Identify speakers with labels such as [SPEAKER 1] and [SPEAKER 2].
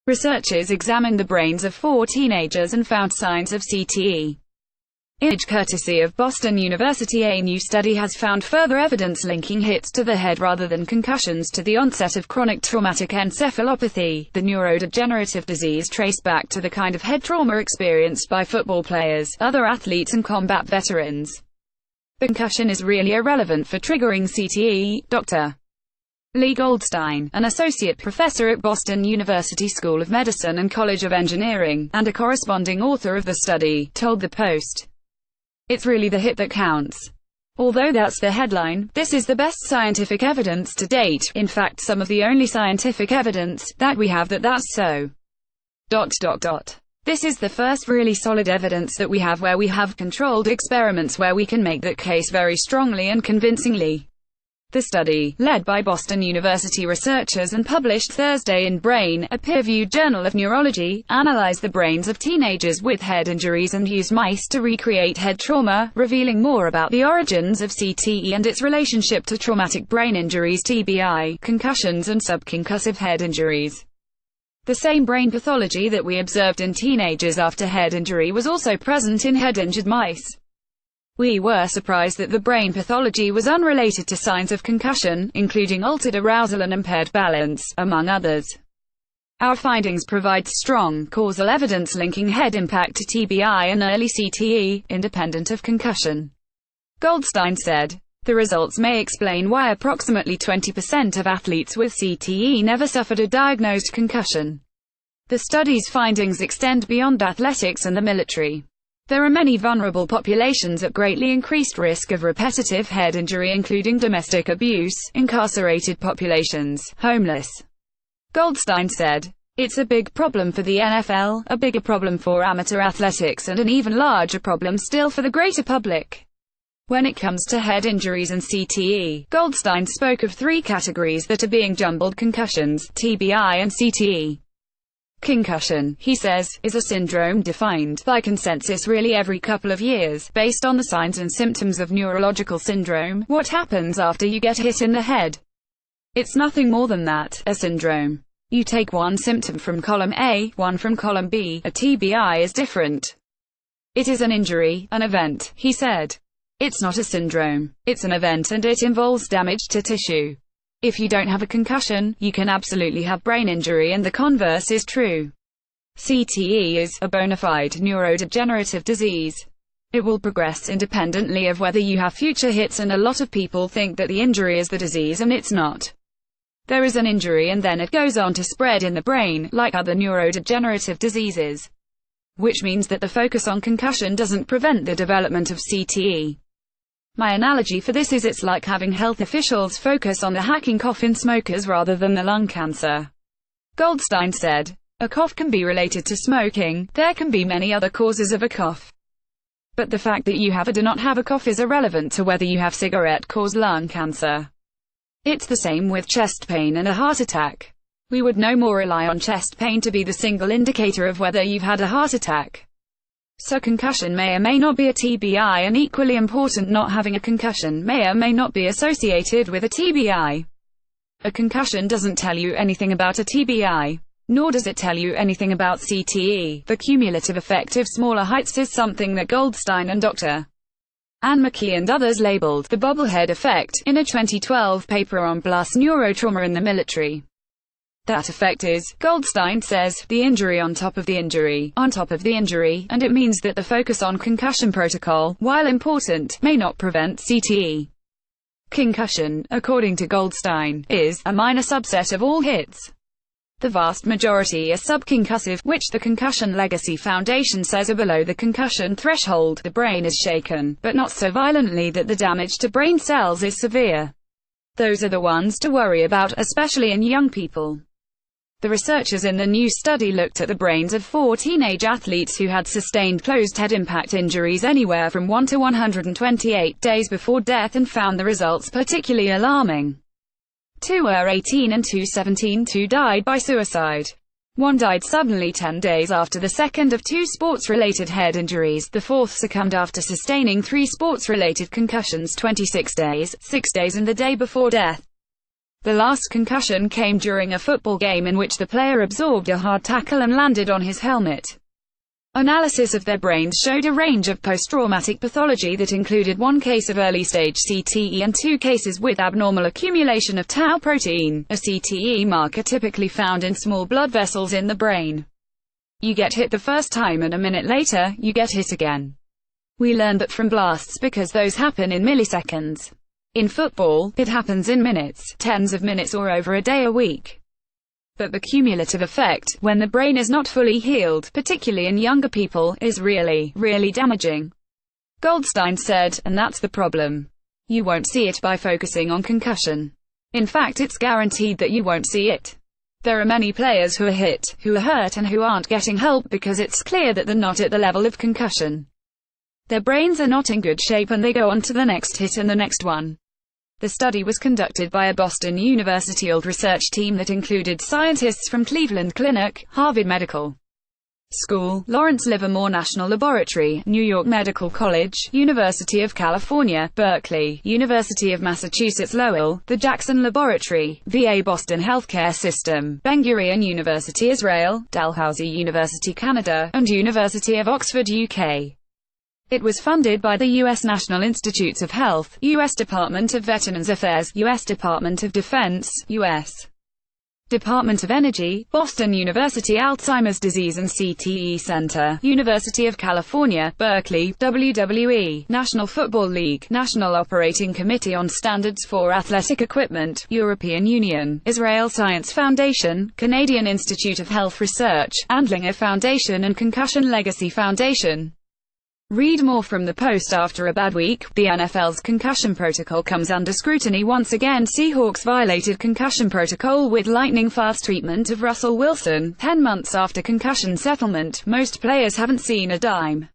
[SPEAKER 1] Researchers examined the brains of 4 teenagers and found signs of CTE. Image courtesy of Boston University. A new study has found further evidence linking hits to the head rather than concussions to the onset of chronic traumatic encephalopathy, the neurodegenerative disease traced back to the kind of head trauma experienced by football players, other athletes and combat veterans. The concussion is really irrelevant for triggering CTE, Dr. Lee Goldstein, an associate professor at Boston University School of Medicine and College of Engineering, and a corresponding author of the study, told the Post. It's really the hit that counts. Although that's the headline, this is the best scientific evidence to date, in fact some of the only scientific evidence that we have that that's so. This is the first really solid evidence that we have where we have controlled experiments where we can make that case very strongly and convincingly. The study, led by Boston University researchers and published Thursday in Brain, a peer-reviewed journal of neurology, analyzed the brains of teenagers with head injuries and used mice to recreate head trauma, revealing more about the origins of CTE and its relationship to traumatic brain injuries (TBI), concussions and subconcussive head injuries. The same brain pathology that we observed in teenagers after head injury was also present in head-injured mice. We were surprised that the brain pathology was unrelated to signs of concussion, including altered arousal and impaired balance, among others. Our findings provide strong causal evidence linking head impact to TBI and early CTE, independent of concussion. Goldstein said. The results may explain why approximately 20% of athletes with CTE never suffered a diagnosed concussion. The study's findings extend beyond athletics and the military. There are many vulnerable populations at greatly increased risk of repetitive head injury, including domestic abuse, incarcerated populations, homeless. Goldstein said. It's a big problem for the NFL, a bigger problem for amateur athletics and an even larger problem still for the greater public. When it comes to head injuries and CTE, Goldstein spoke of 3 categories that are being jumbled: concussions, TBI and CTE. Concussion, he says, is a syndrome defined, by consensus really every couple of years, based on the signs and symptoms of neurological syndrome, what happens after you get hit in the head. It's nothing more than that, a syndrome. You take one symptom from column A, one from column B, a TBI is different. It is an injury, an event, he said. It's not a syndrome. It's an event and it involves damage to tissue. If you don't have a concussion, you can absolutely have brain injury, and the converse is true. CTE is a bona fide neurodegenerative disease. It will progress independently of whether you have future hits, and a lot of people think that the injury is the disease and it's not. There is an injury and then it goes on to spread in the brain, like other neurodegenerative diseases. Which means that the focus on concussion doesn't prevent the development of CTE. My analogy for this is it's like having health officials focus on the hacking cough in smokers rather than the lung cancer. Goldstein said. A cough can be related to smoking. There can be many other causes of a cough. But the fact that you have or do not have a cough is irrelevant to whether you have cigarette-caused lung cancer. It's the same with chest pain and a heart attack. We would no more rely on chest pain to be the single indicator of whether you've had a heart attack. So concussion may or may not be a TBI, and equally important, not having a concussion may or may not be associated with a TBI. A concussion doesn't tell you anything about a TBI, nor does it tell you anything about CTE. The cumulative effect of smaller heights is something that Goldstein and Dr. Anne McKee and others labeled the bobblehead effect in a 2012 paper on BLUS neurotrauma in the military. That effect is, Goldstein says, the injury on top of the injury, on top of the injury, and it means that the focus on concussion protocol, while important, may not prevent CTE. Concussion, according to Goldstein, is a minor subset of all hits. The vast majority are subconcussive, which the Concussion Legacy Foundation says are below the concussion threshold. The brain is shaken, but not so violently that the damage to brain cells is severe. Those are the ones to worry about, especially in young people. The researchers in the new study looked at the brains of 4 teenage athletes who had sustained closed head impact injuries anywhere from 1 to 128 days before death and found the results particularly alarming. 2 were 18 and 2 17. 2 died by suicide. 1 died suddenly 10 days after the second of 2 sports-related head injuries. The 4th succumbed after sustaining 3 sports-related concussions 26 days, 6 days and the day before death. The last concussion came during a football game in which the player absorbed a hard tackle and landed on his helmet. Analysis of their brains showed a range of post-traumatic pathology that included 1 case of early-stage CTE and 2 cases with abnormal accumulation of tau protein, a CTE marker typically found in small blood vessels in the brain. You get hit the first time and a minute later, you get hit again. We learned that from blasts because those happen in milliseconds. In football, it happens in minutes, tens of minutes or over a day or week. But the cumulative effect, when the brain is not fully healed, particularly in younger people, is really, really damaging. Goldstein said, and that's the problem. You won't see it by focusing on concussion. In fact, it's guaranteed that you won't see it. There are many players who are hit, who are hurt and who aren't getting help because it's clear that they're not at the level of concussion. Their brains are not in good shape and they go on to the next hit and the next one. The study was conducted by a Boston University research team that included scientists from Cleveland Clinic, Harvard Medical School, Lawrence Livermore National Laboratory, New York Medical College, University of California, Berkeley, University of Massachusetts Lowell, the Jackson Laboratory, VA Boston Healthcare System, Ben-Gurion University Israel, Dalhousie University Canada, and University of Oxford UK. It was funded by the U.S. National Institutes of Health, U.S. Department of Veterans Affairs, U.S. Department of Defense, U.S. Department of Energy, Boston University Alzheimer's Disease and CTE Center, University of California, Berkeley, WWE, National Football League, National Operating Committee on Standards for Athletic Equipment, European Union, Israel Science Foundation, Canadian Institute of Health Research, Andlinger Foundation and Concussion Legacy Foundation. Read more from the post. After a bad week, the NFL's concussion protocol comes under scrutiny once again. Seahawks violated concussion protocol with lightning-fast treatment of Russell Wilson. 10 months after concussion settlement, most players haven't seen a dime.